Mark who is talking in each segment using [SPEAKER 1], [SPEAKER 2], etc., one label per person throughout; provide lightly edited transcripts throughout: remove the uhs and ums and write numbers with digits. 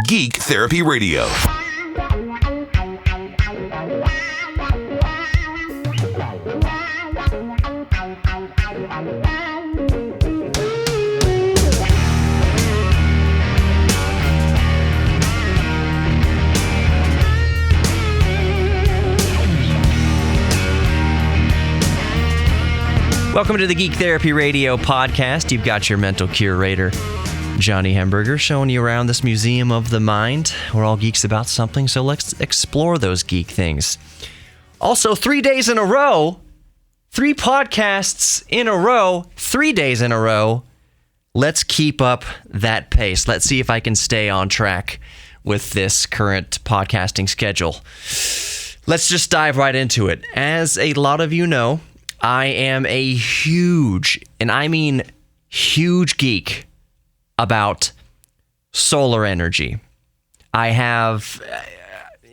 [SPEAKER 1] Geek Therapy Radio.
[SPEAKER 2] Welcome to the Geek Therapy Radio podcast. You've got your mental curator, Johnny Hamburger, showing you around this museum of the mind. We're all geeks about something, so let's explore those geek things. Also, 3 days in a row, 3 podcasts in a row, 3 days in a row. Let's keep up that pace. Let's see if I can stay on track with this current podcasting schedule. Let's just dive right into it. As a lot of you know, I am a huge, and I mean huge geek about solar energy. I have,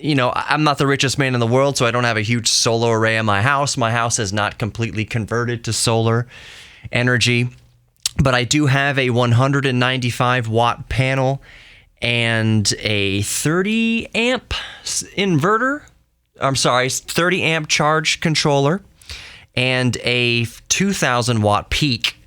[SPEAKER 2] I'm not the richest man in the world, so I don't have a huge solar array in my house. My house is not completely converted to solar energy, but I do have a 195 watt panel and a 30 amp charge controller, and a 2,000 watt peak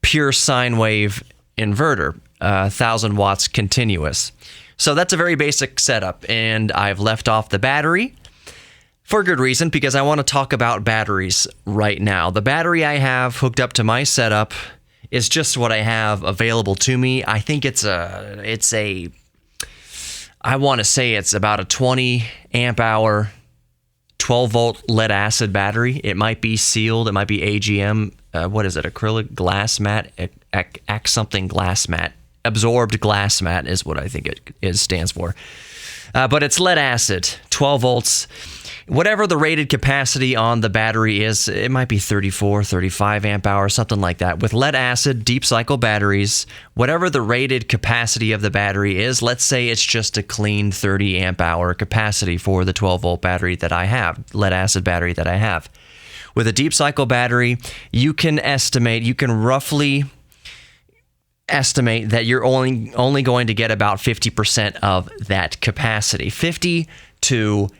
[SPEAKER 2] pure sine wave inverter, 1,000 watts continuous. So that's a very basic setup, and I've left off the battery for good reason, because I want to talk about batteries right now. The battery I have hooked up to my setup is just what I have available to me. I think I want to say it's about a 20 amp hour 12-volt lead-acid battery. It might be sealed. It might be AGM. What is it? Acrylic glass mat? Something glass mat. Absorbed glass mat is what I think it stands for. But it's lead-acid, 12 volts. Whatever the rated capacity on the battery is, it might be 34, 35 amp hours, something like that. With lead-acid, deep cycle batteries, whatever the rated capacity of the battery is, let's say it's just a clean 30 amp hour capacity for the 12-volt battery that I have, lead-acid battery that I have. With a deep cycle battery, you can roughly estimate that you're only going to get about 50% of that capacity. 50 to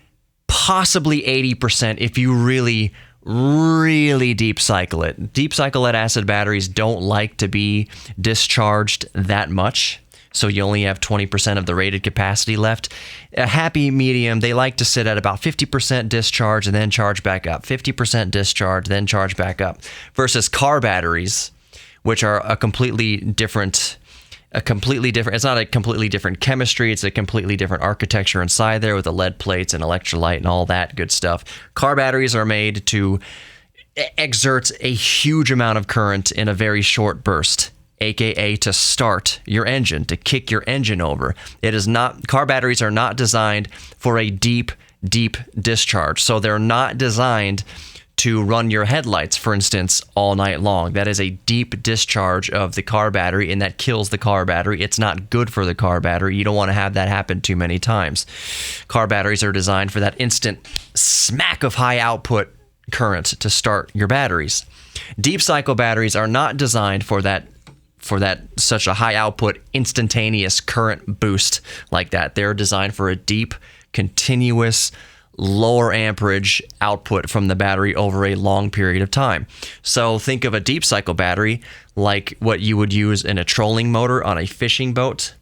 [SPEAKER 2] possibly 80% if you really, really deep cycle it. Deep cycle lead-acid batteries don't like to be discharged that much, so you only have 20% of the rated capacity left. A happy medium, they like to sit at about 50% discharge and then charge back up. 50% discharge, then charge back up. Versus car batteries, which are a completely different, it's not a completely different chemistry, it's a completely different architecture inside there with the lead plates and electrolyte and all that good stuff. Car batteries are made to exert a huge amount of current in a very short burst, aka to start your engine, to kick your engine over. Car batteries are not designed for a deep discharge, so they're not designed to run your headlights, for instance, all night long. That is a deep discharge of the car battery, and that kills the car battery. It's not good for the car battery. You don't want to have that happen too many times. Car batteries are designed for that instant smack of high output current to start your batteries. Deep cycle batteries are not designed for that such a high output instantaneous current boost like that. They're designed for a deep, continuous, lower amperage output from the battery over a long period of time. So think of a deep cycle battery like what you would use in a trolling motor on a fishing boat,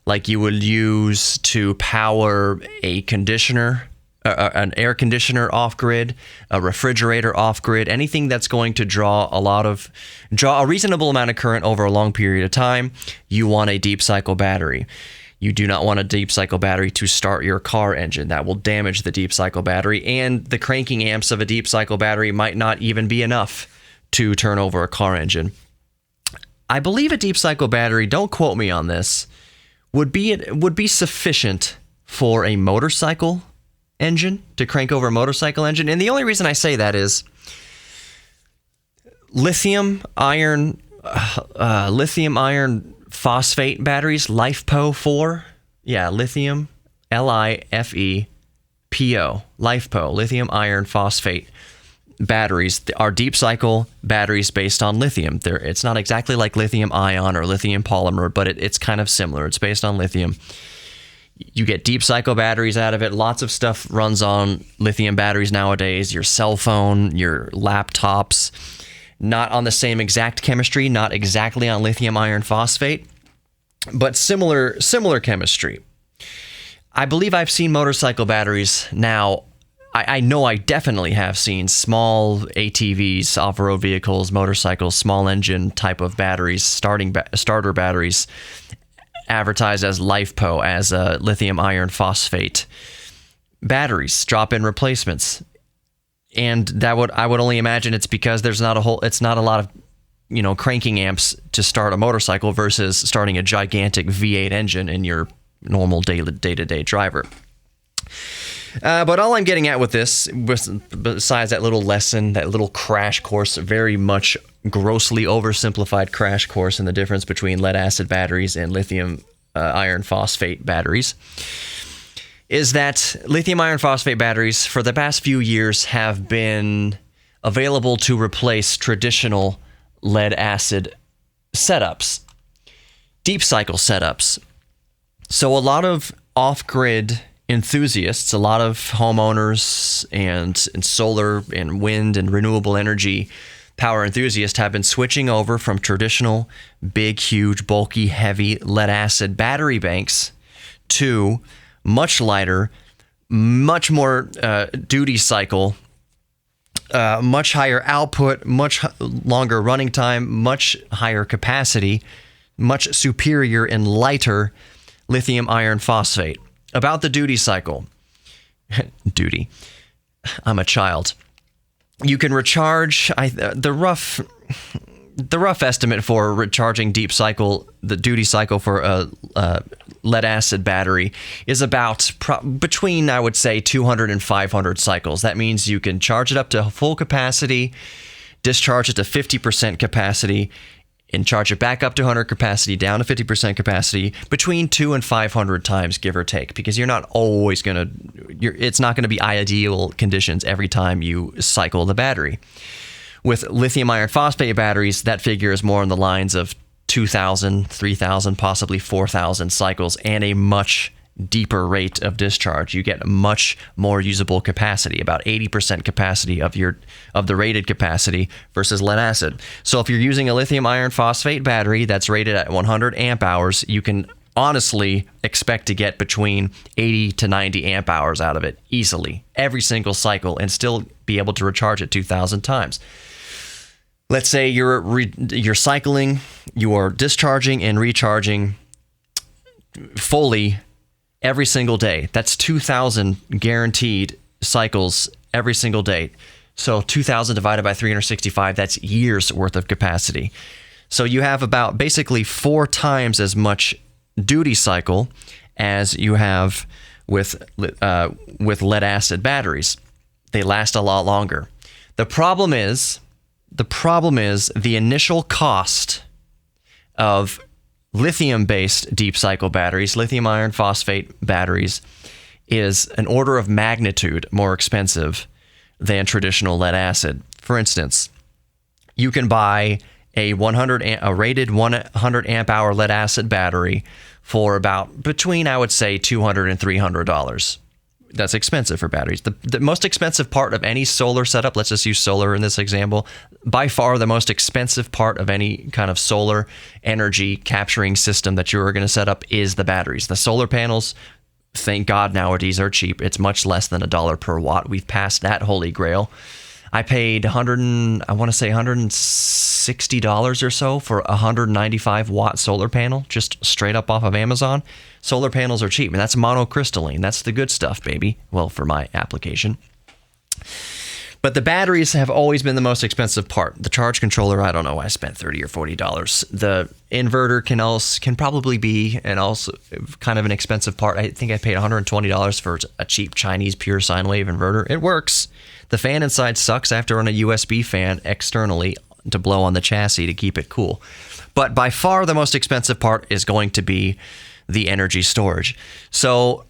[SPEAKER 2] like you would use to power a conditioner, an air conditioner off-grid, a refrigerator off-grid, anything that's going to draw a reasonable amount of current over a long period of time. You want a deep cycle battery. You do not want a deep cycle battery to start your car engine. That will damage the deep cycle battery, and the cranking amps of a deep cycle battery might not even be enough to turn over a car engine. I believe a deep cycle battery, don't quote me on this, would be sufficient for a motorcycle engine, to crank over a motorcycle engine. And the only reason I say that is lithium iron phosphate batteries, LiFePo4. Yeah, lithium, LiFePo, LiFePo, lithium iron phosphate batteries are deep cycle batteries based on lithium. It's not exactly like lithium ion or lithium polymer, but it's kind of similar. It's based on lithium. You get deep cycle batteries out of it. Lots of stuff runs on lithium batteries nowadays. Your cell phone, your laptops, not on the same exact chemistry, not exactly on lithium iron phosphate, but similar chemistry. I believe I've seen motorcycle batteries now. I know I definitely have seen small ATVs, off-road vehicles, motorcycles, small engine type of batteries, starter batteries, advertised as LiFePo, as lithium iron phosphate batteries, drop-in replacements. And I would only imagine it's because it's not a lot of cranking amps to start a motorcycle versus starting a gigantic V8 engine in your normal day-to-day driver. But all I'm getting at with this, besides that little lesson, that little crash course, very much grossly oversimplified crash course in the difference between lead-acid batteries and lithium iron phosphate batteries, is that lithium iron phosphate batteries for the past few years have been available to replace traditional lead-acid setups, deep cycle setups. So a lot of off-grid enthusiasts, a lot of homeowners and solar and wind and renewable energy power enthusiasts have been switching over from traditional big, huge, bulky, heavy lead-acid battery banks to much lighter, much more duty cycle, much higher output, much longer running time, much higher capacity, much superior and lighter lithium iron phosphate. About the duty cycle. Duty. I'm a child. You can recharge the rough estimate for recharging the duty cycle for a lead acid battery is about between, I would say, 200 and 500 cycles. That means you can charge it up to full capacity, discharge it to 50% capacity, and charge it back up to 100 capacity, down to 50% capacity, between 200 and 500 times, give or take, because you're not always it's not going to be ideal conditions every time you cycle the battery. With lithium iron phosphate batteries, that figure is more on the lines of 2,000, 3,000, possibly 4,000 cycles, and a much deeper rate of discharge. You get much more usable capacity, about 80% capacity of the rated capacity versus lead acid. So if you're using a lithium iron phosphate battery that's rated at 100 amp hours, you can honestly expect to get between 80 to 90 amp hours out of it easily every single cycle and still be able to recharge it 2,000 times. Let's say you're cycling, you're discharging and recharging fully every single day. That's 2,000 guaranteed cycles every single day. So 2,000 divided by 365, that's years worth of capacity. So you have about basically 4 times as much duty cycle as you have with lead acid batteries. They last a lot longer. The problem is the initial cost of lithium-based deep cycle batteries, lithium iron phosphate batteries, is an order of magnitude more expensive than traditional lead acid. For instance, you can buy a rated 100 amp hour lead acid battery for about between, I would say, $200 and $300. That's expensive for batteries. The most expensive part of any solar setup, let's just use solar in this example, by far the most expensive part of any kind of solar energy capturing system that you're going to set up is the batteries. The solar panels, thank God nowadays, are cheap. It's much less than $1 per watt. We've passed that holy grail. I paid $160 or so for a 195 watt solar panel, just straight up off of Amazon. Solar panels are cheap, and that's monocrystalline. That's the good stuff, baby. Well, for my application. But the batteries have always been the most expensive part. The charge controller, I don't know, I spent $30 or $40. The inverter can probably be and also kind of an expensive part. I think I paid $120 for a cheap Chinese pure sine wave inverter. It works. The fan inside sucks. I have to run a USB fan externally to blow on the chassis to keep it cool. But by far the most expensive part is going to be the energy storage. So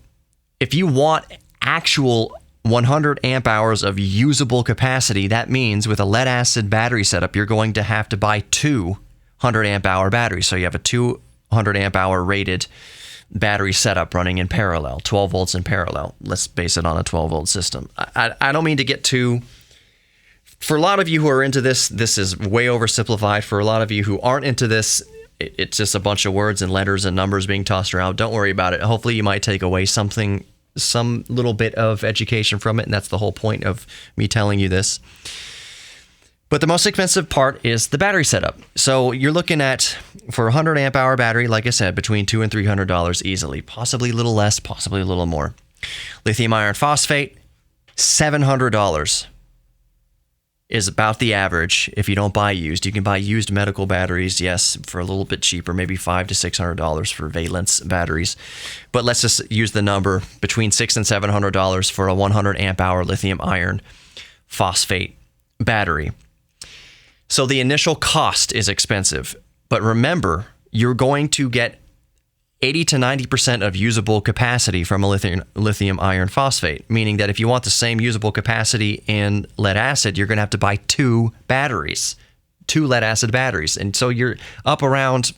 [SPEAKER 2] if you want actual 100 amp hours of usable capacity, that means with a lead acid battery setup, you're going to have to buy 2 100 amp hour batteries. So you have a 200 amp hour rated battery setup running in parallel, 12 volts in parallel. Let's base it on a 12 volt system. I don't mean to get too... For a lot of you who are into this, this is way oversimplified. For a lot of you who aren't into this, it's just a bunch of words and letters and numbers being tossed around. Don't worry about it. Hopefully you might take away something, some little bit of education from it, and that's the whole point of me telling you this. But the most expensive part is the battery setup. So you're looking at, for a 100 amp hour battery, like I said, between $200 and $300 easily. Possibly a little less, possibly a little more. Lithium iron phosphate, $700 is about the average if you don't buy used. You can buy used medical batteries, yes, for a little bit cheaper, maybe $500 to $600 for valence batteries. But let's just use the number between $600 and $700 for a 100 amp hour lithium iron phosphate battery. So the initial cost is expensive, but remember, you're going to get 80 to 90% of usable capacity from a lithium iron phosphate, meaning that if you want the same usable capacity in lead acid, you're going to have to buy two lead acid batteries. And so you're up around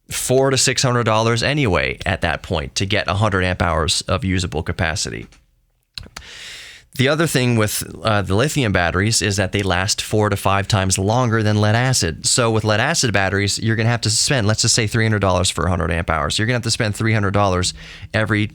[SPEAKER 2] $400 to $600 anyway at that point to get 100 amp hours of usable capacity. The other thing with the lithium batteries is that they last 4 to 5 times longer than lead acid. So with lead acid batteries, you're going to have to spend, let's just say $300 for 100 amp hours. You're going to have to spend $300 every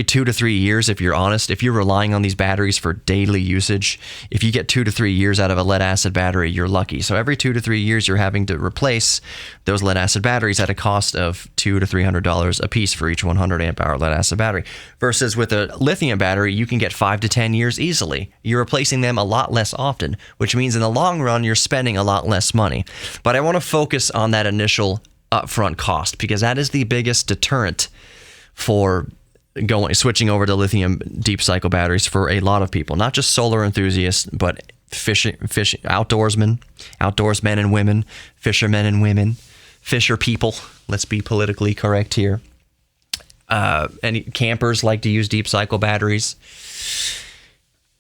[SPEAKER 2] 2 to 3 years, if you're honest. If you're relying on these batteries for daily usage, if you get 2 to 3 years out of a lead acid battery, you're lucky. So every 2 to 3 years, you're having to replace those lead acid batteries at a cost of $200 to $300 a piece for each 100 amp hour lead acid battery. Versus with a lithium battery, you can get 5 to 10 years easily. You're replacing them a lot less often, which means in the long run, you're spending a lot less money. But I want to focus on that initial upfront cost because that is the biggest deterrent for switching over to lithium deep cycle batteries for a lot of people, not just solar enthusiasts, but outdoorsmen and women, fishermen and women, fisher people. Let's be politically correct here. And campers like to use deep cycle batteries.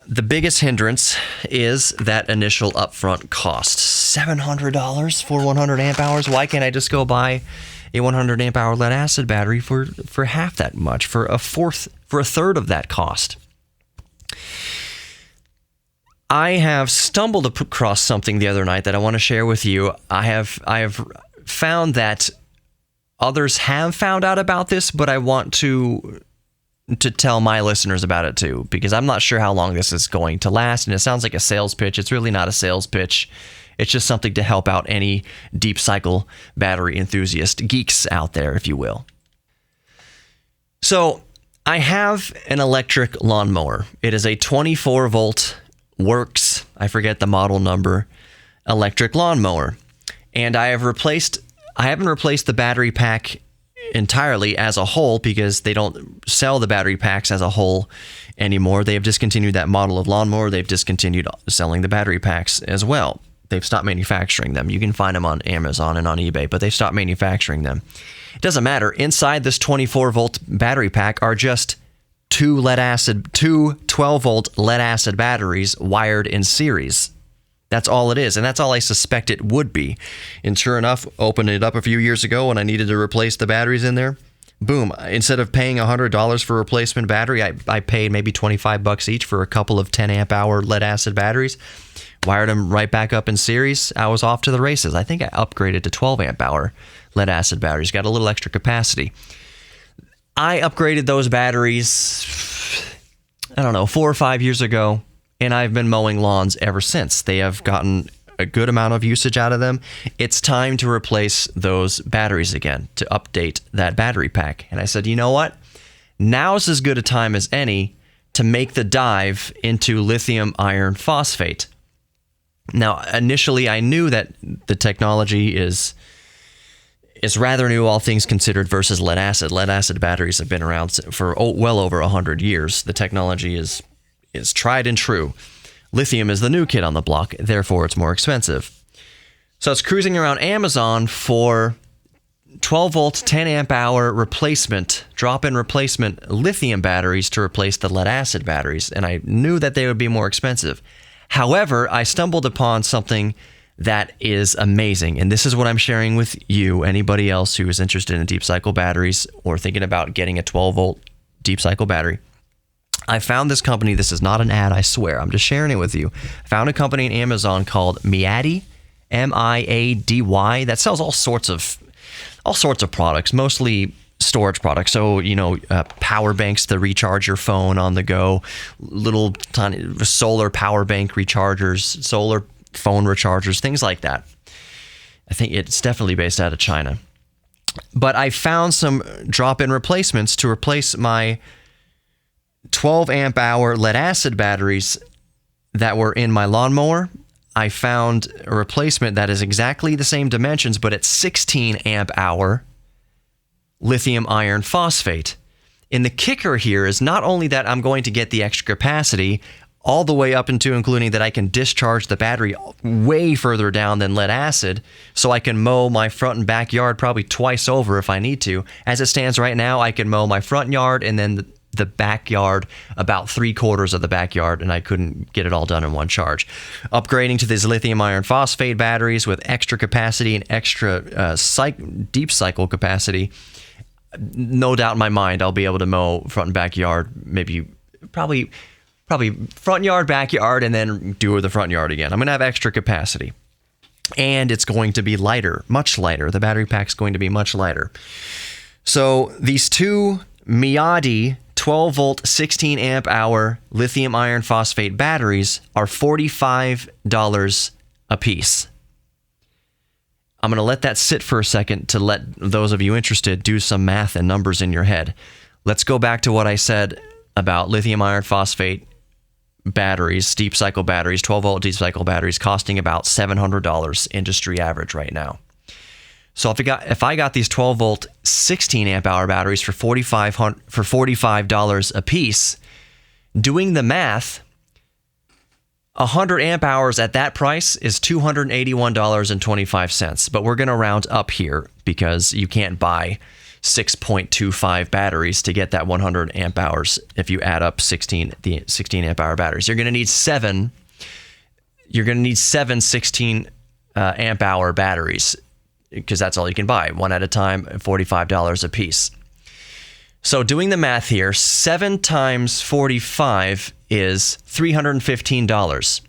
[SPEAKER 2] The biggest hindrance is that initial upfront cost. $700 for 100 amp hours. Why can't I just go buy a 100 amp hour lead acid battery for half that much, for a third of that cost? I have stumbled across something the other night that I want to share with you. I have found that others have found out about this, but I want to tell my listeners about it too, because I'm not sure how long this is going to last, and it sounds like a sales pitch. It's really not a sales pitch. It's just something to help out any deep cycle battery enthusiast geeks out there, if you will. So I have an electric lawnmower. It is a 24 volt Works, I forget the model number, electric lawnmower. And I haven't replaced the battery pack entirely as a whole because they don't sell the battery packs as a whole anymore. They have discontinued that model of lawnmower. They've discontinued selling the battery packs as well. They've stopped manufacturing them. You can find them on Amazon and on eBay, but they've stopped manufacturing them. It doesn't matter. Inside this 24 volt battery pack are just two 12 volt lead acid batteries wired in series. That's all it is, and that's all I suspect it would be. And sure enough, opened it up a few years ago when I needed to replace the batteries in there. Boom, instead of paying $100 for a replacement battery, I paid maybe $25 each for a couple of 10 amp hour lead acid batteries. Wired them right back up in series. I was off to the races. I think I upgraded to 12 amp hour lead acid batteries. Got a little extra capacity. I upgraded those batteries, 4 or 5 years ago, and I've been mowing lawns ever since. They have gotten a good amount of usage out of them. It's time to replace those batteries again, to update that battery pack. And I said, you know what? Now's as good a time as any to make the dive into lithium iron phosphate. Now, initially, I knew that the technology is rather new, all things considered, versus lead acid. Lead acid batteries have been around for well over 100 years. The technology is tried and true. Lithium is the new kid on the block, therefore it's more expensive. So it's cruising around Amazon for 12 volt, 10 amp hour replacement, drop-in replacement lithium batteries to replace the lead acid batteries, and I knew that they would be more expensive. However, I stumbled upon something that is amazing. And this is what I'm sharing with you, anybody else who is interested in deep cycle batteries or thinking about getting a 12-volt deep cycle battery. I found this company. This is not an ad, I swear. I'm just sharing it with you. I found a company on Amazon called Miady, M-I-A-D-Y, that sells all sorts of products, mostly storage products. So, power banks to recharge your phone on the go, little tiny solar power bank rechargers, solar phone rechargers, things like that. I think it's definitely based out of China. But I found some drop-in replacements to replace my 12 amp hour lead acid batteries that were in my lawnmower. I found a replacement that is exactly the same dimensions, but it's 16 amp hour lithium iron phosphate. And the kicker here is not only that I'm going to get the extra capacity, all the way up into including that I can discharge the battery way further down than lead acid, so I can mow my front and backyard probably twice over if I need to. As it stands right now, I can mow my front yard and then the backyard, about 3/4 of the backyard, and I couldn't get it all done in one charge. Upgrading to these lithium iron phosphate batteries with extra capacity and extra deep cycle capacity, no doubt in my mind I'll be able to mow front and backyard, probably front yard, backyard, and then do the front yard again. I'm going to have extra capacity. And it's going to be lighter, much lighter. The battery pack's going to be much lighter. So these two Miady 12-volt, 16 amp hour lithium iron phosphate batteries are $45 a piece. I'm going to let that sit for a second to let those of you interested do some math and numbers in your head. Let's go back to what I said about lithium iron phosphate batteries, deep cycle batteries, 12-volt deep cycle batteries costing about $700 industry average right now. So if I got these 12-volt, 16 amp hour batteries for $45 a piece, doing the math, 100 amp hours at that price is $281.25. But we're going to round up here because you can't buy 6.25 batteries to get that 100 amp hours if you add up the 16 amp hour batteries. You're going to need seven 16 amp hour batteries, because that's all you can buy, one at a time, $45 a piece. So doing the math here, 7 times 45 is $315.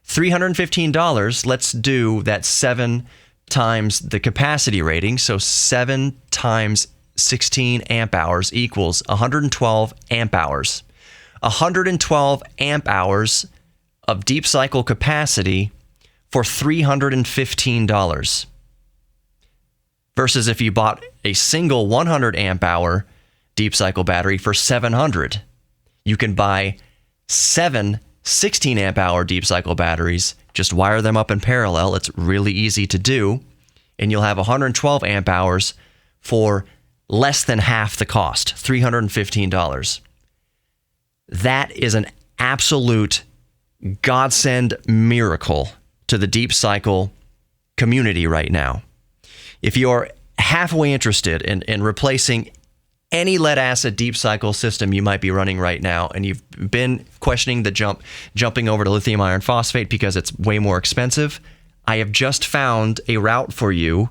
[SPEAKER 2] $315, let's do that 7 times the capacity rating. So 7 times 16 amp hours equals 112 amp hours. 112 amp hours of deep cycle capacity for $315. Versus if you bought a single 100 amp hour deep cycle battery for $700. You can buy 7 16 amp hour deep cycle batteries, just wire them up in parallel. It's really easy to do. And you'll have 112 amp hours for less than half the cost, $315. That is an absolute godsend miracle to the deep cycle community right now. If you're halfway interested in replacing any lead acid deep cycle system you might be running right now, and you've been questioning jumping over to lithium iron phosphate because it's way more expensive, I have just found a route for you,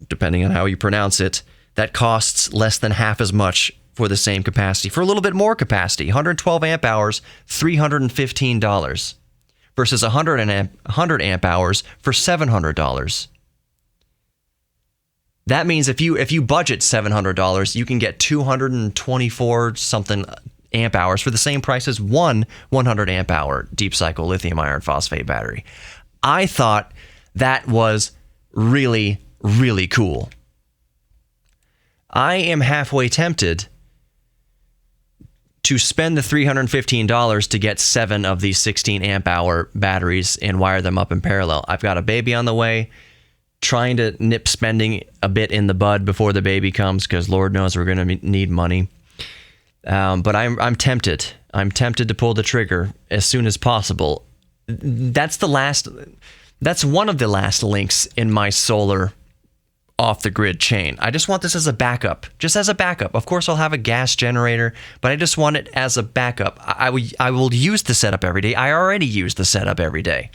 [SPEAKER 2] depending on how you pronounce it, that costs less than half as much for the same capacity, for a little bit more capacity, 112 amp hours, $315, versus 100 amp hours for $700. That means if you budget $700, you can get 224 something amp hours for the same price as one 100 amp hour deep cycle lithium iron phosphate battery. I thought that was really, really cool. I am halfway tempted to spend the $315 to get 7 of these 16 amp hour batteries and wire them up in parallel. I've got a baby on the way, trying to nip spending a bit in the bud before the baby comes, because Lord knows we're going to need money. But I'm tempted. I'm tempted to pull the trigger as soon as possible. That's one of the last links in my solar off the grid chain. I just want this as a backup, just as a backup. Of course, I'll have a gas generator, but I just want it as a backup. I will use the setup every day. I already use the setup every day.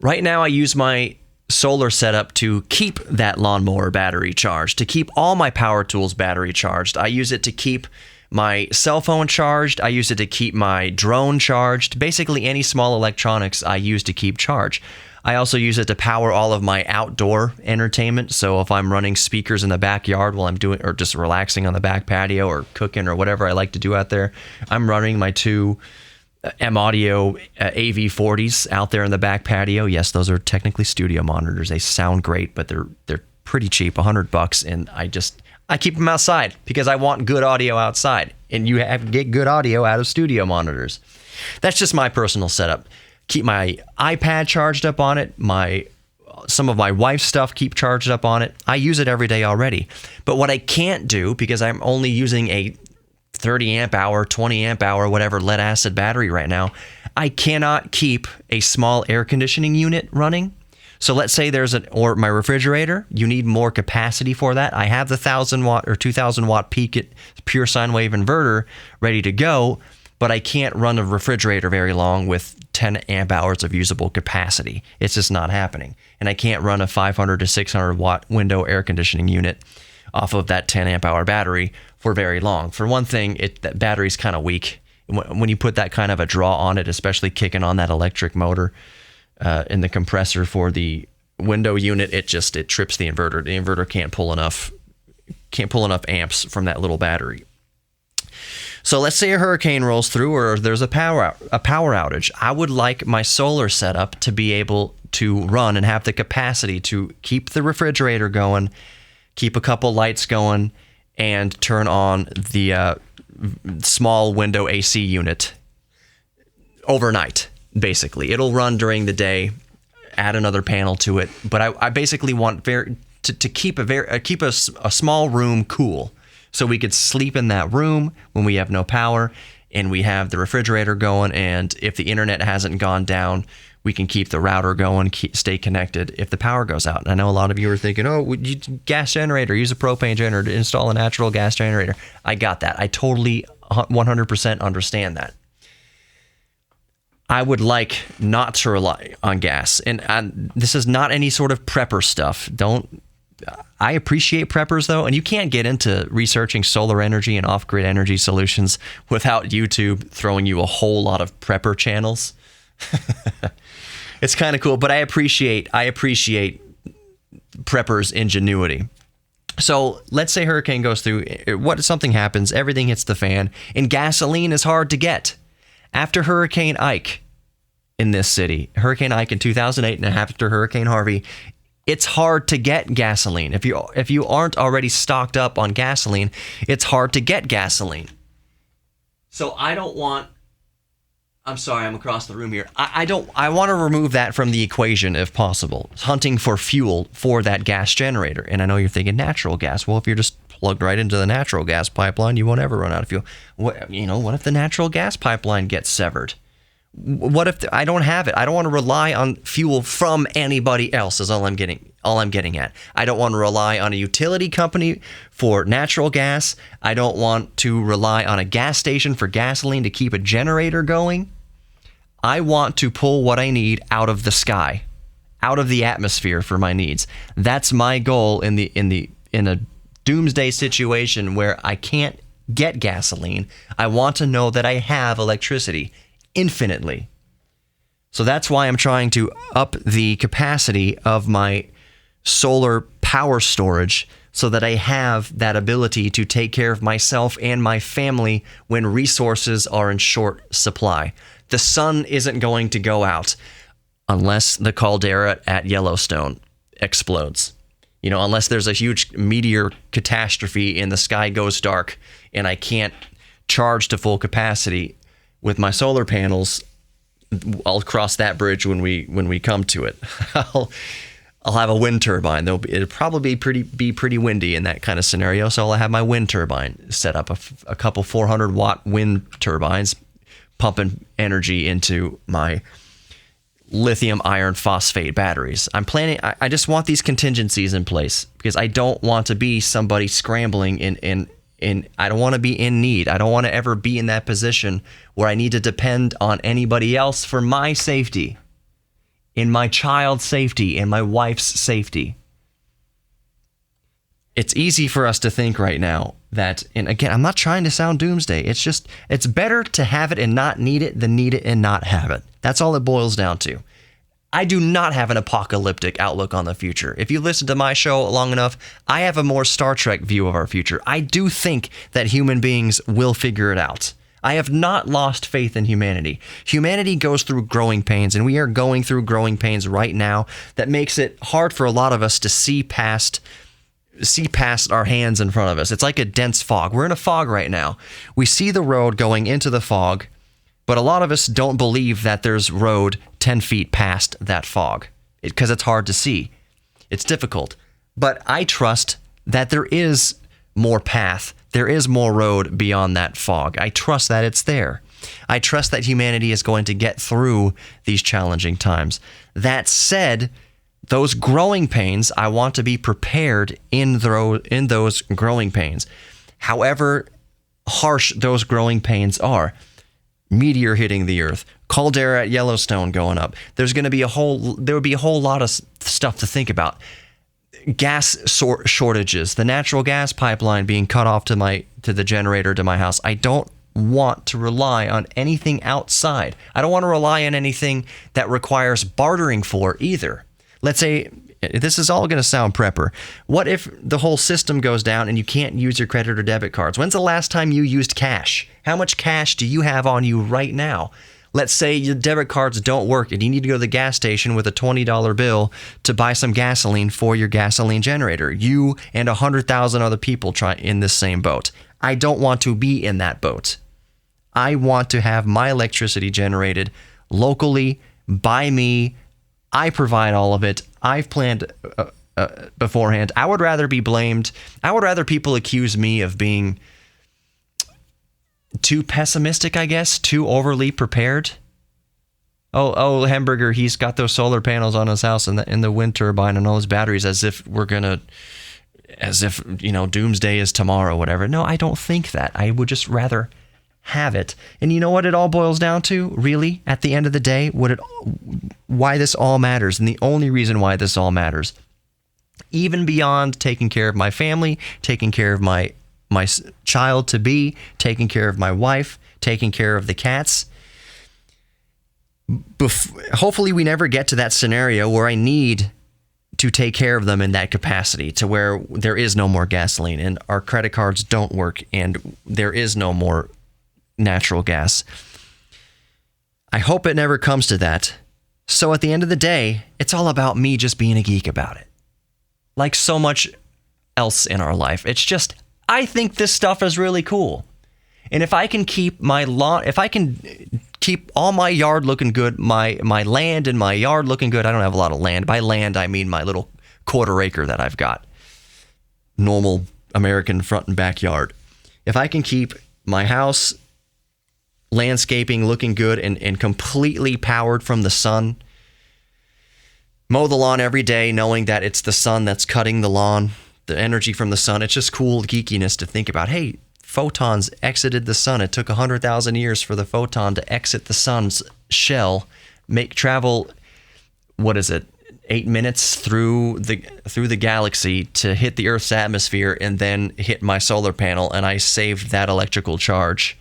[SPEAKER 2] Right now, I use my solar setup to keep that lawnmower battery charged, to keep all my power tools battery charged. I use it to keep my cell phone charged. I use it to keep my drone charged. Basically, any small electronics I use to keep charge. I also use it to power all of my outdoor entertainment. So if I'm running speakers in the backyard while I'm doing, or just relaxing on the back patio or cooking or whatever I like to do out there, I'm running my two M-Audio AV40s out there in the back patio. Yes, those are technically studio monitors. They sound great, but they're pretty cheap, $100, and I keep them outside because I want good audio outside, and you have to get good audio out of studio monitors. That's just my personal setup. Keep my iPad charged up on it. Some of my wife's stuff keep charged up on it. I use it every day already. But what I can't do, because I'm only using a 30 amp hour, 20 amp hour, whatever lead acid battery right now, I cannot keep a small air conditioning unit running. So let's say or my refrigerator, you need more capacity for that. I have the 1,000 watt or 2,000 watt peak pure sine wave inverter ready to go, but I can't run a refrigerator very long with 10 amp hours of usable capacity. It's just not happening. And I can't run a 500 to 600 watt window air conditioning unit off of that 10 amp hour battery for very long. For one thing, that battery's kind of weak. When you put that kind of a draw on it, especially kicking on that electric motor in the compressor for the window unit, it trips the inverter. The inverter can't pull enough amps from that little battery. So let's say a hurricane rolls through or there's a power outage. I would like my solar setup to be able to run and have the capacity to keep the refrigerator going, keep a couple lights going, and turn on the small window AC unit overnight, basically. It'll run during the day, add another panel to it, but I basically want to keep a small room cool. So we could sleep in that room when we have no power and we have the refrigerator going. And if the internet hasn't gone down, we can keep the router going, stay connected if the power goes out. And I know a lot of you are thinking, gas generator, use a propane generator, install a natural gas generator. I got that. I totally 100% understand that. I would like not to rely on gas. And this is not any sort of prepper stuff. I appreciate preppers, though, and you can't get into researching solar energy and off-grid energy solutions without YouTube throwing you a whole lot of prepper channels. It's kind of cool, but I appreciate preppers' ingenuity. So let's say hurricane goes through, something happens, everything hits the fan, and gasoline is hard to get. After Hurricane Ike in this city, Hurricane Ike in 2008 and after Hurricane Harvey, it's hard to get gasoline. If you aren't already stocked up on gasoline, it's hard to get gasoline. So I'm sorry, I'm across the room here. I want to remove that from the equation if possible. Hunting for fuel for that gas generator. And I know you're thinking natural gas. Well, if you're just plugged right into the natural gas pipeline, you won't ever run out of fuel. What if the natural gas pipeline gets severed? What if I don't have it? I don't want to rely on fuel from anybody else is all I'm getting at. I don't want to rely on a utility company for natural gas. I don't want to rely on a gas station for gasoline to keep a generator going. I want to pull what I need out of the sky, out of the atmosphere for my needs. That's my goal in a doomsday situation where I can't get gasoline. I want to know that I have electricity infinitely. So that's why I'm trying to up the capacity of my solar power storage so that I have that ability to take care of myself and my family when resources are in short supply. The sun isn't going to go out unless the caldera at Yellowstone explodes. Unless there's a huge meteor catastrophe and the sky goes dark and I can't charge to full capacity with my solar panels, I'll cross that bridge when we come to it. I'll have a wind turbine. It'll probably be pretty windy in that kind of scenario, so I'll have my wind turbine set up, a couple 400 watt wind turbines pumping energy into my lithium iron phosphate batteries. I just want these contingencies in place because I don't want to be somebody scrambling I don't want to be in need. I don't want to ever be in that position where I need to depend on anybody else for my safety, in my child's safety, in my wife's safety. It's easy for us to think right now that, and again, I'm not trying to sound doomsday. It's better to have it and not need it than need it and not have it. That's all it boils down to. I do not have an apocalyptic outlook on the future. If you listen to my show long enough, I have a more Star Trek view of our future. I do think that human beings will figure it out. I have not lost faith in humanity. Humanity goes through growing pains, and we are going through growing pains right now that makes it hard for a lot of us to see past our hands in front of us. It's like a dense fog. We're in a fog right now. We see the road going into the fog, but a lot of us don't believe that there's road 10 feet past that fog because it's hard to see. It's difficult. But I trust that there is more path. There is more road beyond that fog. I trust that it's there. I trust that humanity is going to get through these challenging times. That said, those growing pains, I want to be prepared in those growing pains. However harsh those growing pains are. Meteor hitting the Earth, caldera at Yellowstone going up. There would be a whole lot of stuff to think about. Gas shortages, the natural gas pipeline being cut off to the generator to my house. I don't want to rely on anything outside. I don't want to rely on anything that requires bartering for either. Let's say, this is all going to sound prepper. What if the whole system goes down and you can't use your credit or debit cards? When's the last time you used cash? How much cash do you have on you right now? Let's say your debit cards don't work and you need to go to the gas station with a $20 bill to buy some gasoline for your gasoline generator. You and 100,000 other people try in this same boat. I don't want to be in that boat. I want to have my electricity generated locally by me. I provide all of it. I've planned beforehand. I would rather be blamed. I would rather people accuse me of being too pessimistic, I guess, too overly prepared. Oh, Hamburger, he's got those solar panels on his house and the wind turbine and all his batteries as if doomsday is tomorrow, whatever. No, I don't think that. I would just rather have it. And you know what it all boils down to, really, at the end of the day, why this all matters, and the only reason why this all matters, even beyond taking care of my family, taking care of my child to be, taking care of my wife, taking care of the cats. Hopefully we never get to that scenario where I need to take care of them in that capacity, to where there is no more gasoline and our credit cards don't work and there is no more natural gas. I hope it never comes to that. So at the end of the day, it's all about me just being a geek about it. Like so much else in our life. It's just, I think this stuff is really cool. And if I can keep my lawn, if I can keep all my yard looking good, my land and my yard looking good. I don't have a lot of land. By land, I mean my little quarter acre that I've got. Normal American front and backyard. If I can keep my house landscaping looking good and completely powered from the sun, mow the lawn every day knowing that it's the sun that's cutting the lawn, the energy from the sun. It's just cool geekiness to think about. Hey, photons exited the sun. It took 100,000 years for the photon to exit the sun's shell, travel 8 minutes through the galaxy to hit the Earth's atmosphere and then hit my solar panel, and I saved that electrical charge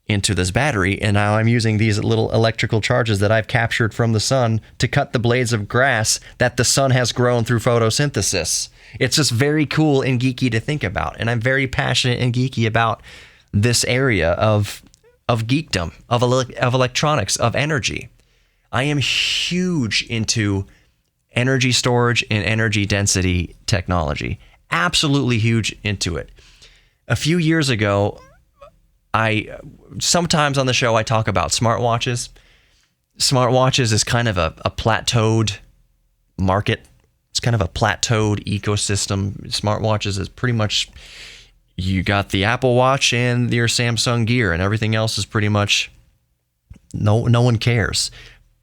[SPEAKER 2] into this battery, and now I'm using these little electrical charges that I've captured from the sun to cut the blades of grass that the sun has grown through photosynthesis. It's just very cool and geeky to think about, and I'm very passionate and geeky about this area of geekdom, of electronics, of energy. I am huge into energy storage and energy density technology. Absolutely huge into it. A few years ago, sometimes on the show I talk about smartwatches. Smartwatches is kind of a plateaued market. It's kind of a plateaued ecosystem. Smartwatches is pretty much, you got the Apple Watch and your Samsung Gear, and everything else is pretty much no one cares.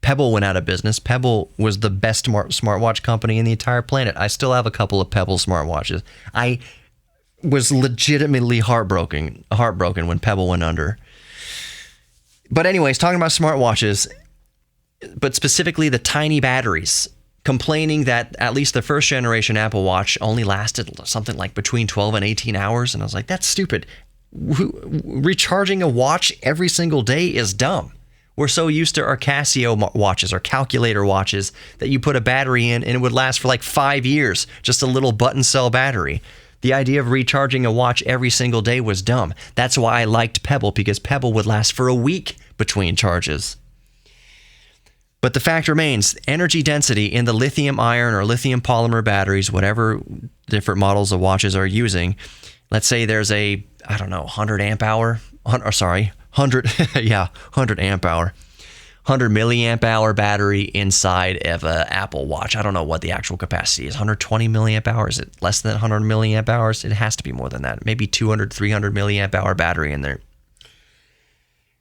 [SPEAKER 2] Pebble went out of business. Pebble was the best smartwatch company in the entire planet. I still have a couple of Pebble smartwatches. I was legitimately heartbroken when Pebble went under. But anyways, talking about smartwatches, but specifically the tiny batteries, complaining that at least the first generation Apple Watch only lasted something like between 12 and 18 hours. And I was like, that's stupid. Recharging a watch every single day is dumb. We're so used to our Casio watches, our calculator watches, that you put a battery in and it would last for like 5 years, just a little button cell battery. The idea of recharging a watch every single day was dumb. That's why I liked Pebble, because Pebble would last for a week between charges. But the fact remains, energy density in the lithium ion or lithium polymer batteries, whatever different models of watches are using, let's say there's a, 100 amp hour, 100 amp hour, 100 milliamp hour battery inside of an Apple Watch. I don't know what the actual capacity is. 120 milliamp hours? Is it less than 100 milliamp hours? It has to be more than that. Maybe 200, 300 milliamp hour battery in there.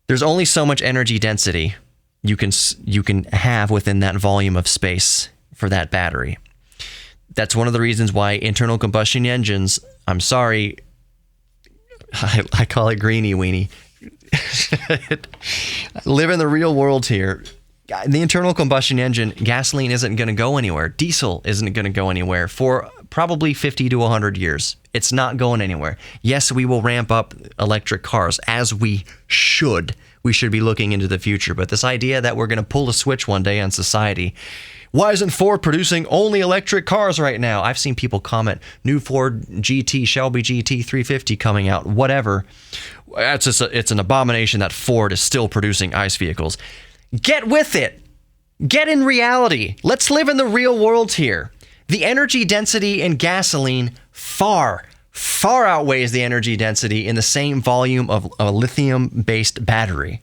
[SPEAKER 2] There's only so much energy density you can have within that volume of space for that battery. That's one of the reasons why internal combustion engines, I'm sorry, I call it greenie weenie. Live in the real world here. The internal combustion engine, gasoline isn't going to go anywhere. Diesel isn't going to go anywhere for probably 50 to 100 years. It's not going anywhere. Yes, we will ramp up electric cars, as we should. We should be looking into the future. But this idea that we're going to pull a switch one day on society, why isn't Ford producing only electric cars right now? I've seen people comment, new Ford GT, Shelby GT 350 coming out, whatever. It's an abomination that Ford is still producing ICE vehicles. Get with it. Get in reality. Let's live in the real world here. The energy density in gasoline far outweighs the energy density in the same volume of a lithium-based battery.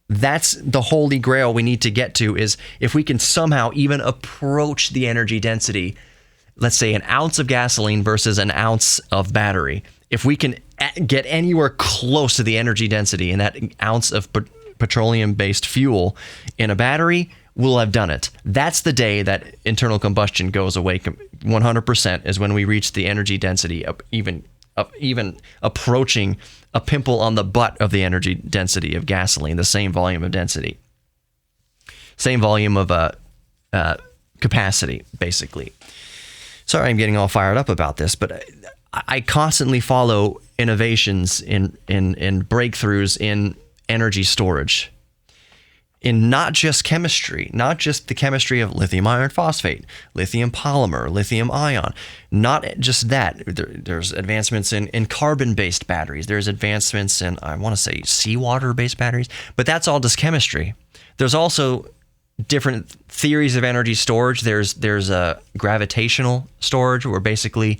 [SPEAKER 2] That's the holy grail we need to get to, is if we can somehow even approach the energy density, let's say an ounce of gasoline versus an ounce of battery. If we can get anywhere close to the energy density in that ounce of petroleum-based fuel in a battery, we'll have done it. That's the day that internal combustion goes away 100%, is when we reach the energy density of even approaching a pimple on the butt of the energy density of gasoline, the same volume of density, same volume of capacity, basically. Sorry, I'm getting all fired up about this, but I constantly follow innovations in breakthroughs in energy storage, in not just chemistry, not just the chemistry of lithium iron phosphate, lithium polymer, lithium ion, not just that. There's advancements in carbon-based batteries. There's advancements in, I want to say, seawater-based batteries, but that's all just chemistry. There's also different theories of energy storage. There's a gravitational storage, where basically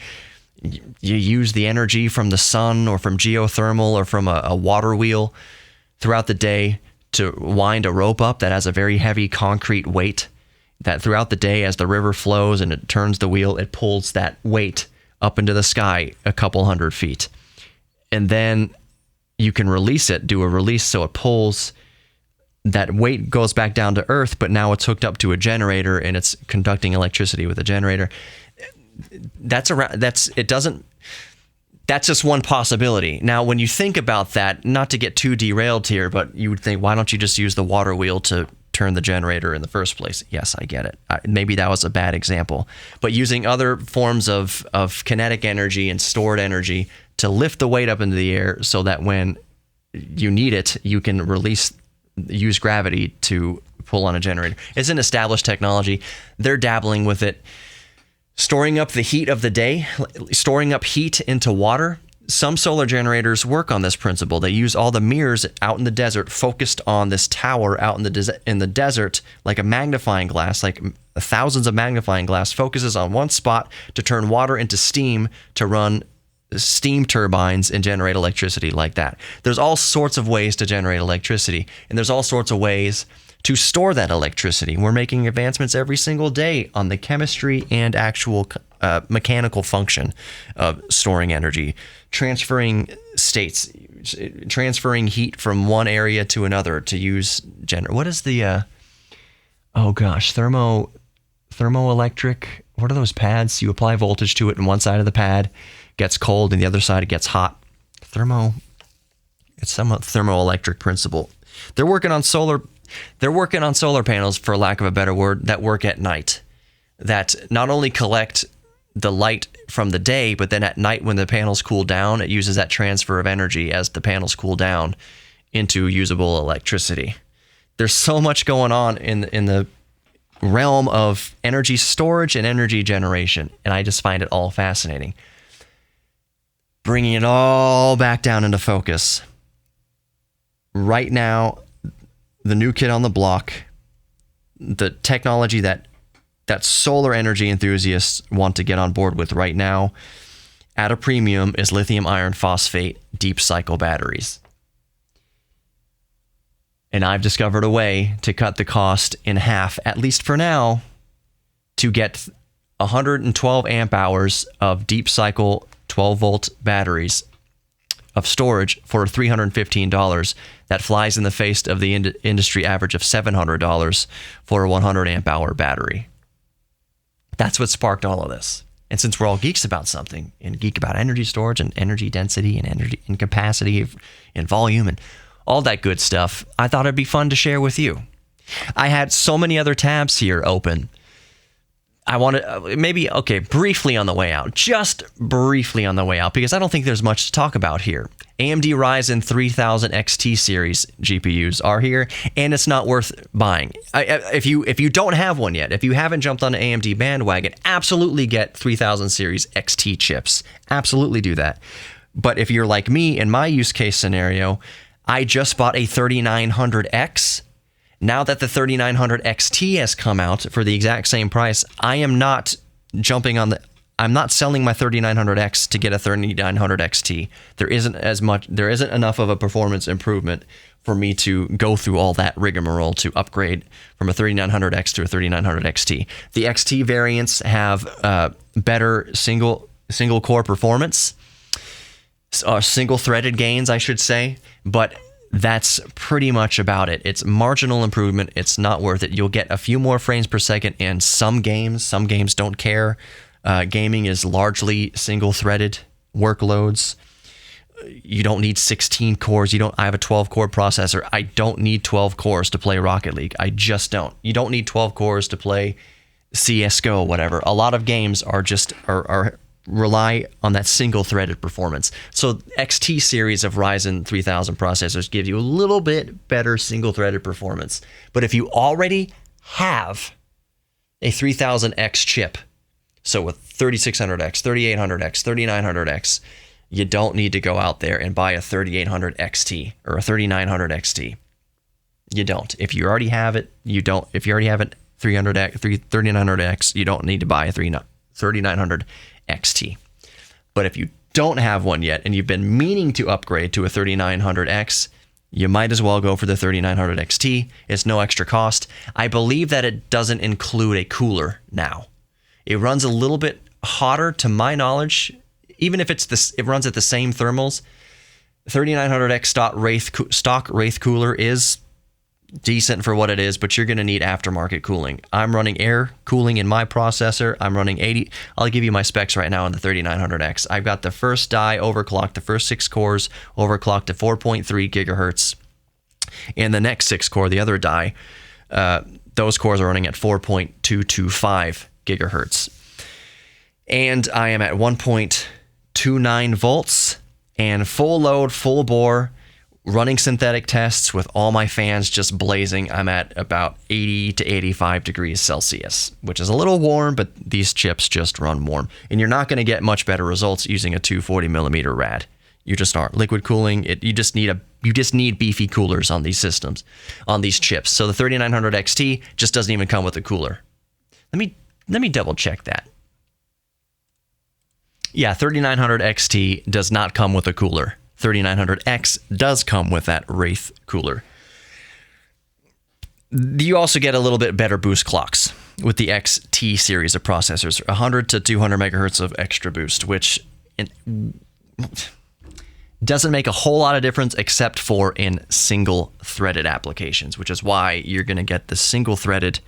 [SPEAKER 2] you use the energy from the sun or from geothermal or from a water wheel throughout the day to wind a rope up that has a very heavy concrete weight, that throughout the day, as the river flows and it turns the wheel, it pulls that weight up into the sky a couple hundred feet. And then you can release it, do a release, so it pulls, that weight goes back down to earth, but now it's hooked up to a generator and it's conducting electricity with a generator. That's just one possibility. Now, when you think about that, not to get too derailed here, but you would think, why don't you just use the water wheel to turn the generator in the first place? Yes, I get it. Maybe that was a bad example. But using other forms of kinetic energy and stored energy to lift the weight up into the air so that when you need it, you can use gravity to pull on a generator. It's an established technology. They're dabbling with it. Storing up the heat of the day, storing up heat into water. Some solar generators work on this principle. They use all the mirrors out in the desert focused on this tower out in the desert, like a magnifying glass, like thousands of magnifying glass focuses on one spot to turn water into steam to run steam turbines and generate electricity like that. There's all sorts of ways to generate electricity, and there's all sorts of ways to store that electricity. We're making advancements every single day on the chemistry and actual mechanical function of storing energy, transferring states, transferring heat from one area to another to use what is the oh gosh, thermoelectric. What are those pads? You apply voltage to it, and one side of the pad gets cold, and the other side it gets hot. It's somewhat thermoelectric principle. They're working on solar panels, for lack of a better word, that work at night, that not only collect the light from the day, but then at night when the panels cool down, it uses that transfer of energy as the panels cool down into usable electricity. There's so much going on in the realm of energy storage and energy generation, and I just find it all fascinating. Bringing it all back down into focus. Right now, the new kid on the block, the technology that solar energy enthusiasts want to get on board with right now at a premium is lithium iron phosphate deep cycle batteries. And I've discovered a way to cut the cost in half, at least for now, to get 112 amp hours of deep cycle 12 volt batteries of storage for $315. That flies in the face of the industry average of $700 for a 100 amp hour battery. That's what sparked all of this. And since we're all geeks about something, and geek about energy storage and energy density and energy and capacity and volume and all that good stuff, I thought it'd be fun to share with you. I had so many other tabs here open. I want to, briefly on the way out, just briefly on the way out, because I don't think there's much to talk about here. AMD Ryzen 3000 XT series GPUs are here, and it's not worth buying. If you don't have one yet, if you haven't jumped on the AMD bandwagon, absolutely get 3000 series XT chips. Absolutely do that. But if you're like me, in my use case scenario, I just bought a 3900X. Now that the 3900 XT has come out for the exact same price, I am not I'm not selling my 3900X to get a 3900 XT. There isn't enough of a performance improvement for me to go through all that rigmarole to upgrade from a 3900X to a 3900 XT. The XT variants have better single core performance, single threaded gains, I should say, but that's pretty much about it. It's marginal improvement. It's not worth it. You'll get a few more frames per second in some games. Some games don't care. Gaming is largely single-threaded workloads. You don't need 16 cores. I have a 12-core processor. I don't need 12 cores to play Rocket League. I just don't. You don't need 12 cores to play CSGO, whatever. A lot of games are rely on that single-threaded performance. So XT series of Ryzen 3000 processors give you a little bit better single-threaded performance. But if you already have a 3000X chip, so with 3600X, 3800X, 3900X, you don't need to go out there and buy a 3800 XT or a 3900 XT. You don't. If you already have it, you don't. If you already have it 3900X, you don't need to buy a 3900 XT. But if you don't have one yet and you've been meaning to upgrade to a 3900X, you might as well go for the 3900 XT. It's no extra cost. I believe that it doesn't include a cooler now. It runs a little bit hotter to my knowledge, even if it runs at the same thermals. 3900X stock Wraith cooler is decent for what it is, but you're going to need aftermarket cooling. I'm running air cooling in my processor. I'm running 80. I'll give you my specs right now on the 3900X. I've got the first die overclocked, the first 6 cores overclocked to 4.3 gigahertz. And the next 6 core, the other die, those cores are running at 4.225 gigahertz. And I am at 1.29 volts and full load, full bore, running synthetic tests with all my fans just blazing. I'm at about 80 to 85 degrees Celsius, which is a little warm, but these chips just run warm. And you're not going to get much better results using a 240 millimeter rad. You just aren't. Liquid cooling, you just need beefy coolers on these systems, on these chips. So the 3900 XT just doesn't even come with a cooler. Let me double check that. Yeah, 3900 XT does not come with a cooler. 3900X does come with that Wraith cooler. You also get a little bit better boost clocks with the XT series of processors, 100 to 200 megahertz of extra boost, which doesn't make a whole lot of difference except for in single-threaded applications, which is why you're going to get the single-threaded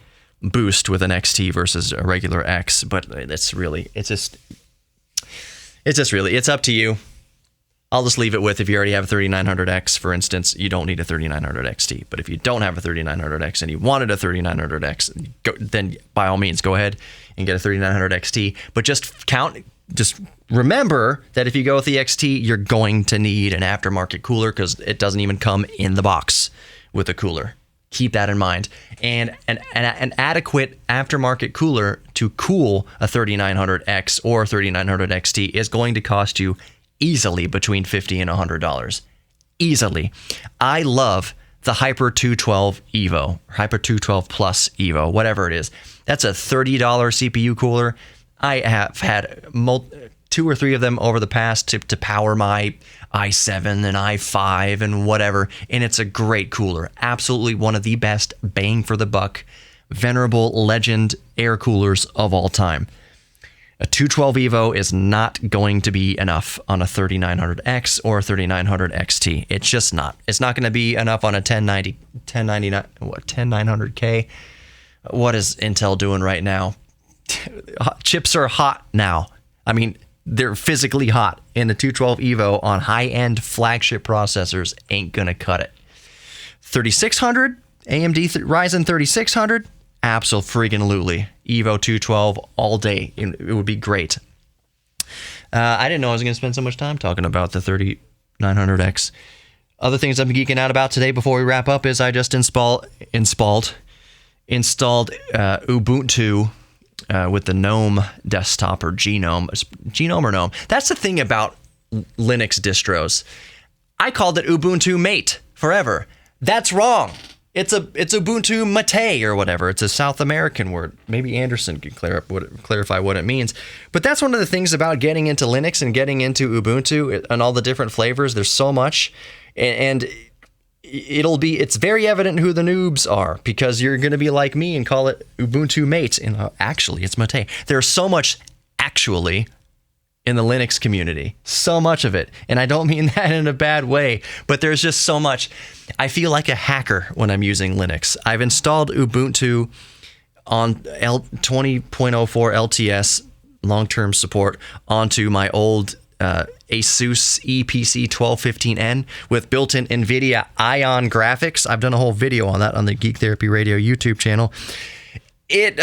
[SPEAKER 2] boost with an XT versus a regular X, but it's up to you. I'll just leave it with, if you already have a 3900X, for instance, you don't need a 3900 XT. But if you don't have a 3900X and you wanted a 3900X, then by all means, go ahead and get a 3900 XT. But just remember that if you go with the XT, you're going to need an aftermarket cooler because it doesn't even come in the box with a cooler. Keep that in mind. And an adequate aftermarket cooler to cool a 3900X or 3900 XT is going to cost you easily between $50 and $100. Easily. I love the Hyper 212 Evo, Hyper 212 Plus Evo, whatever it is. That's a $30 CPU cooler. I have had 2 or 3 of them over the past to power my i7 and i5 and whatever, and it's a great cooler. Absolutely one of the best bang for the buck, venerable legend air coolers of all time. A 212 Evo is not going to be enough on a 3900X or a 3900 XT. It's just not. It's not going to be enough on a 10900K. What is Intel doing right now? Chips are hot now. I mean, they're physically hot. And the 212 Evo on high-end flagship processors ain't going to cut it. 3600, AMD Ryzen 3600, absolutely. Evo 212 all day. It would be great. I didn't know I was going to spend so much time talking about the 3900X. Other things I'm geeking out about today before we wrap up is I just installed Ubuntu with the GNOME desktop, or GNOME or GNOME. That's the thing about Linux distros. I called it Ubuntu Mate forever. That's wrong. It's Ubuntu Mate or whatever. It's a South American word. Maybe Anderson can clarify what it means. But that's one of the things about getting into Linux and getting into Ubuntu and all the different flavors. There's so much, and it's very evident who the noobs are, because you're going to be like me and call it Ubuntu Mate. And actually, it's Mate. There's so much actually in the Linux community, so much of it. And I don't mean that in a bad way, but there's just so much. I feel like a hacker when I'm using Linux. I've installed Ubuntu on 20.04 LTS long-term support onto my old Asus EPC 1215N with built-in NVIDIA Ion graphics. I've done a whole video on that on the Geek Therapy Radio YouTube channel. It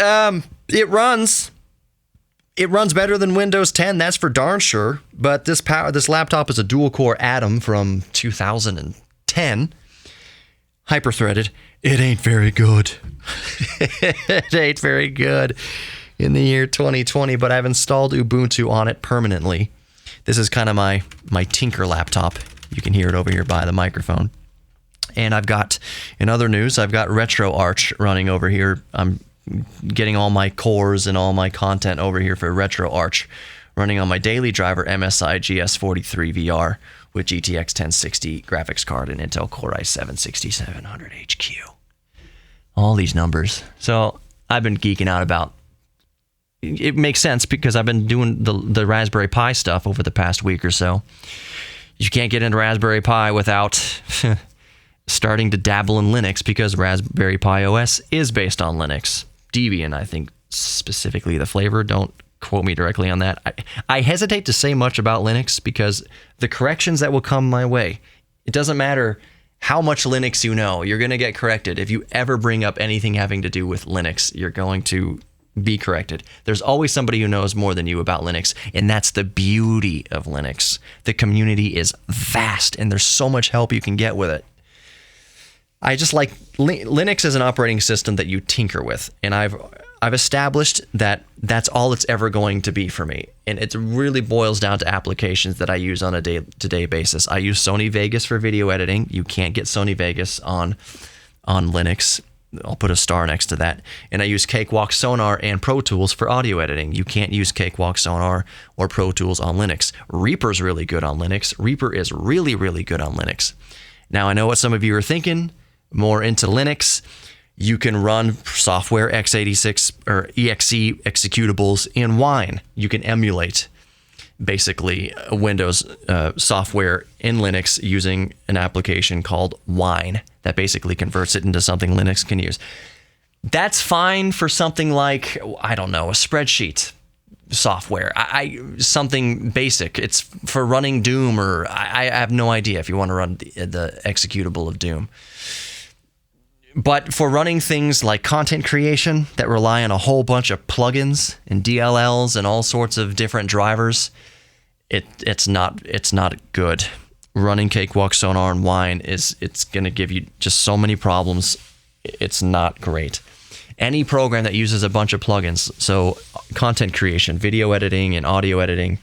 [SPEAKER 2] runs better than Windows 10, that's for darn sure. But this laptop is a dual-core Atom from 2010, hyper-threaded. It ain't very good. It ain't very good in the year 2020. But I've installed Ubuntu on it permanently. This is kind of my tinker laptop. You can hear it over here by the microphone. And I've got, in other news, I've got RetroArch running over here. I'm getting all my cores and all my content over here for RetroArch, running on my daily driver MSI GS43 VR with GTX 1060 graphics card and Intel Core i7 6700 HQ. All these numbers. So I've been geeking out about. It makes sense because I've been doing the Raspberry Pi stuff over the past week or so. You can't get into Raspberry Pi without starting to dabble in Linux, because Raspberry Pi OS is based on Linux. Debian, I think, specifically the flavor. Don't quote me directly on that. I hesitate to say much about Linux because the corrections that will come my way, it doesn't matter how much Linux you know, you're going to get corrected. If you ever bring up anything having to do with Linux, you're going to be corrected. There's always somebody who knows more than you about Linux, and that's the beauty of Linux. The community is vast, and there's so much help you can get with it. I just like Linux as an operating system that you tinker with, and I've established that that's all it's ever going to be for me. And it really boils down to applications that I use on a day-to-day basis. I use Sony Vegas for video editing. You can't get Sony Vegas on Linux. I'll put a star next to that. And I use Cakewalk Sonar and Pro Tools for audio editing. You can't use Cakewalk Sonar or Pro Tools on Linux. Reaper's really good on Linux. Reaper is really, really good on Linux. Now, I know what some of you are thinking. More into Linux, you can run software x86 or exe executables in Wine. You can emulate basically Windows software in Linux using an application called Wine that basically converts it into something Linux can use. That's fine for something like, I don't know, a spreadsheet software. Something basic. It's for running Doom, or I have no idea if you want to run the executable of Doom. But for running things like content creation that rely on a whole bunch of plugins and DLLs and all sorts of different drivers, it's not good. Running Cakewalk, Sonar, and Wine it's going to give you just so many problems. It's not great. Any program that uses a bunch of plugins, so content creation, video editing, and audio editing,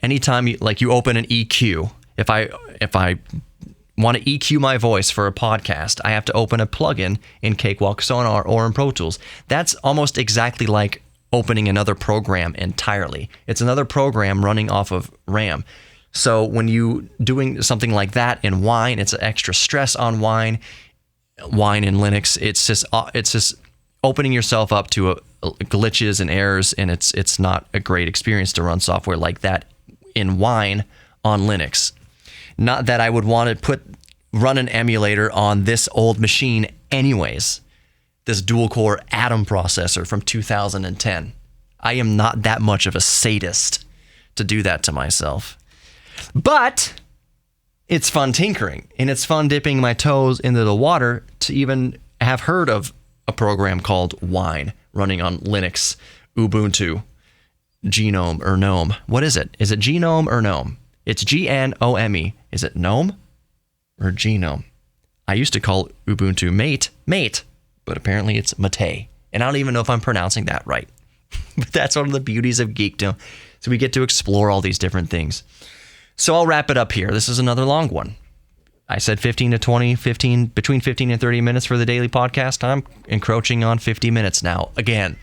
[SPEAKER 2] anytime you open an EQ, if I want to EQ my voice for a podcast, I have to open a plugin in Cakewalk, Sonar, or in Pro Tools. That's almost exactly like opening another program entirely. It's another program running off of RAM. So when you doing something like that in Wine, it's an extra stress on Wine in Linux. It's just opening yourself up to glitches and errors, and it's not a great experience to run software like that in Wine on Linux. Not that I would want to run an emulator on this old machine anyways. This dual-core Atom processor from 2010. I am not that much of a sadist to do that to myself. But it's fun tinkering, and it's fun dipping my toes into the water to even have heard of a program called Wine running on Linux, Ubuntu, Genome, or GNOME. What is it? Is it Genome or GNOME? It's GNOME. Is it GNOME or Genome? I used to call Ubuntu Mate, but apparently it's Mate. And I don't even know if I'm pronouncing that right. But that's one of the beauties of geekdom. So we get to explore all these different things. So I'll wrap it up here. This is another long one. I said 15 to 20, between 15 and 30 minutes for the daily podcast. I'm encroaching on 50 minutes now. Again,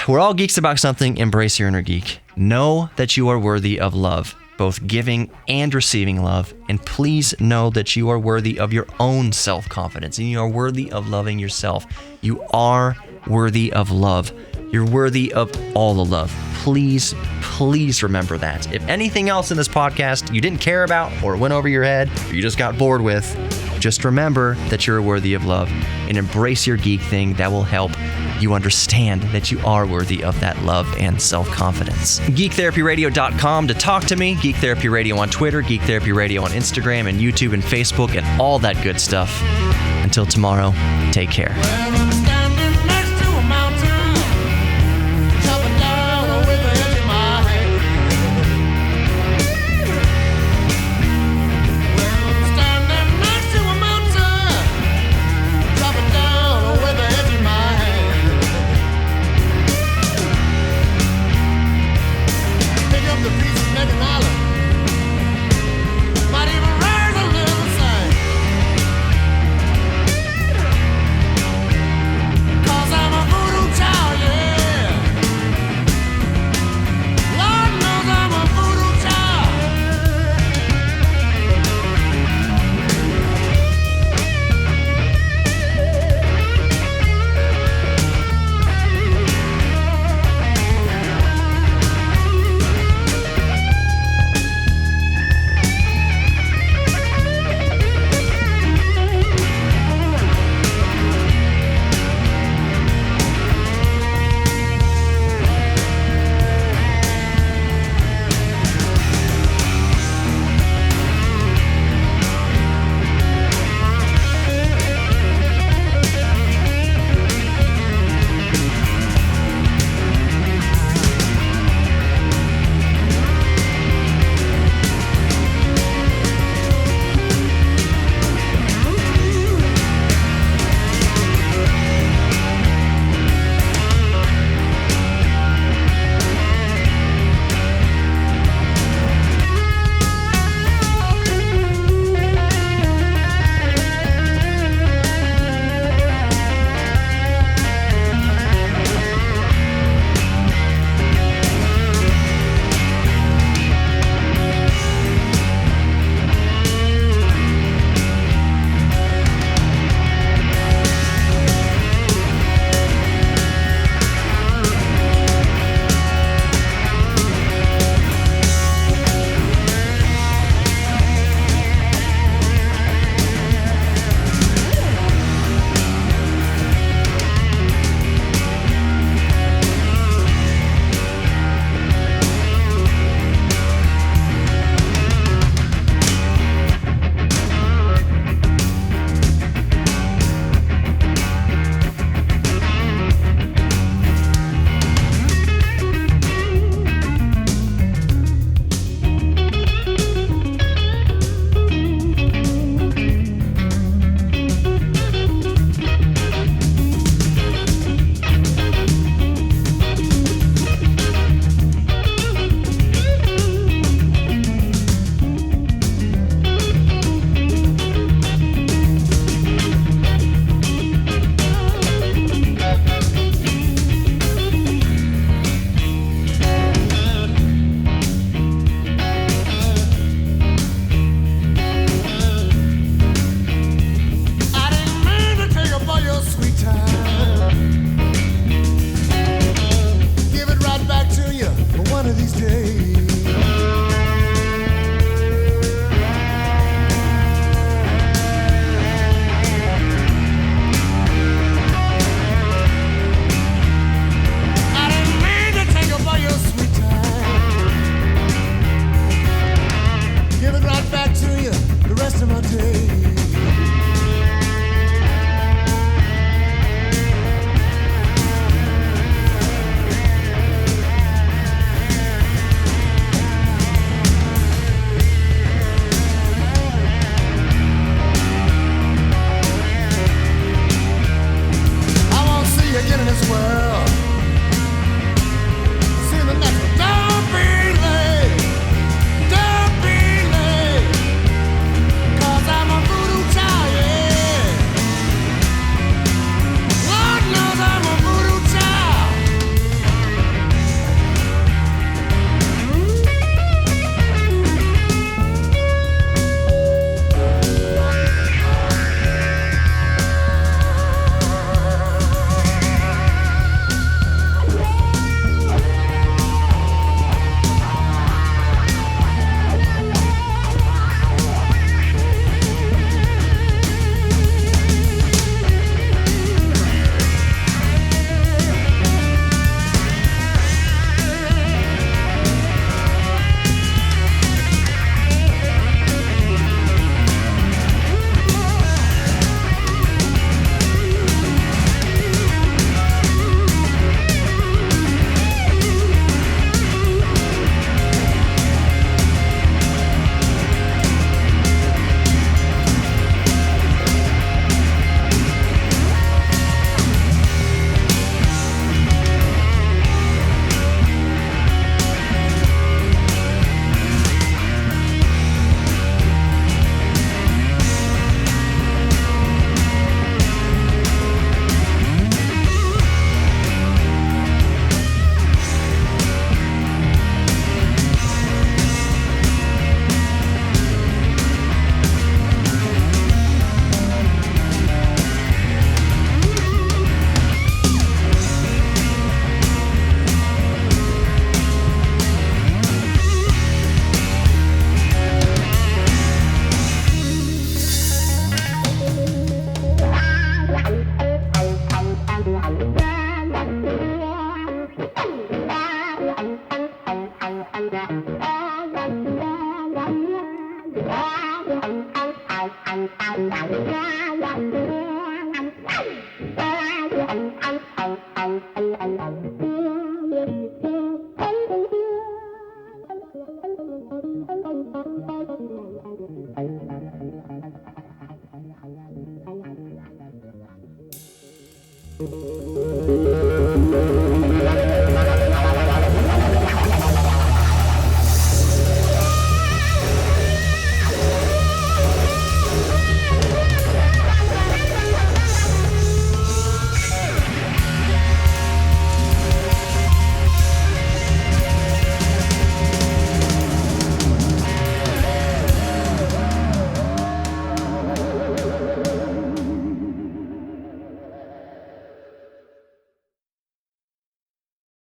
[SPEAKER 2] we're all geeks about something. Embrace your inner geek. Know that you are worthy of love, both giving and receiving love. And please know that you are worthy of your own self-confidence, and you are worthy of loving yourself. You are worthy of love. You're worthy of all the love. Please, please remember that. If anything else in this podcast you didn't care about, or went over your head, or you just got bored with, just remember that you're worthy of love and embrace your geek thing. That will help you understand that you are worthy of that love and self-confidence. GeekTherapyRadio.com to talk to me. Geek Therapy Radio on Twitter, Geek Therapy Radio on Instagram and YouTube and Facebook and all that good stuff. Until tomorrow, take care.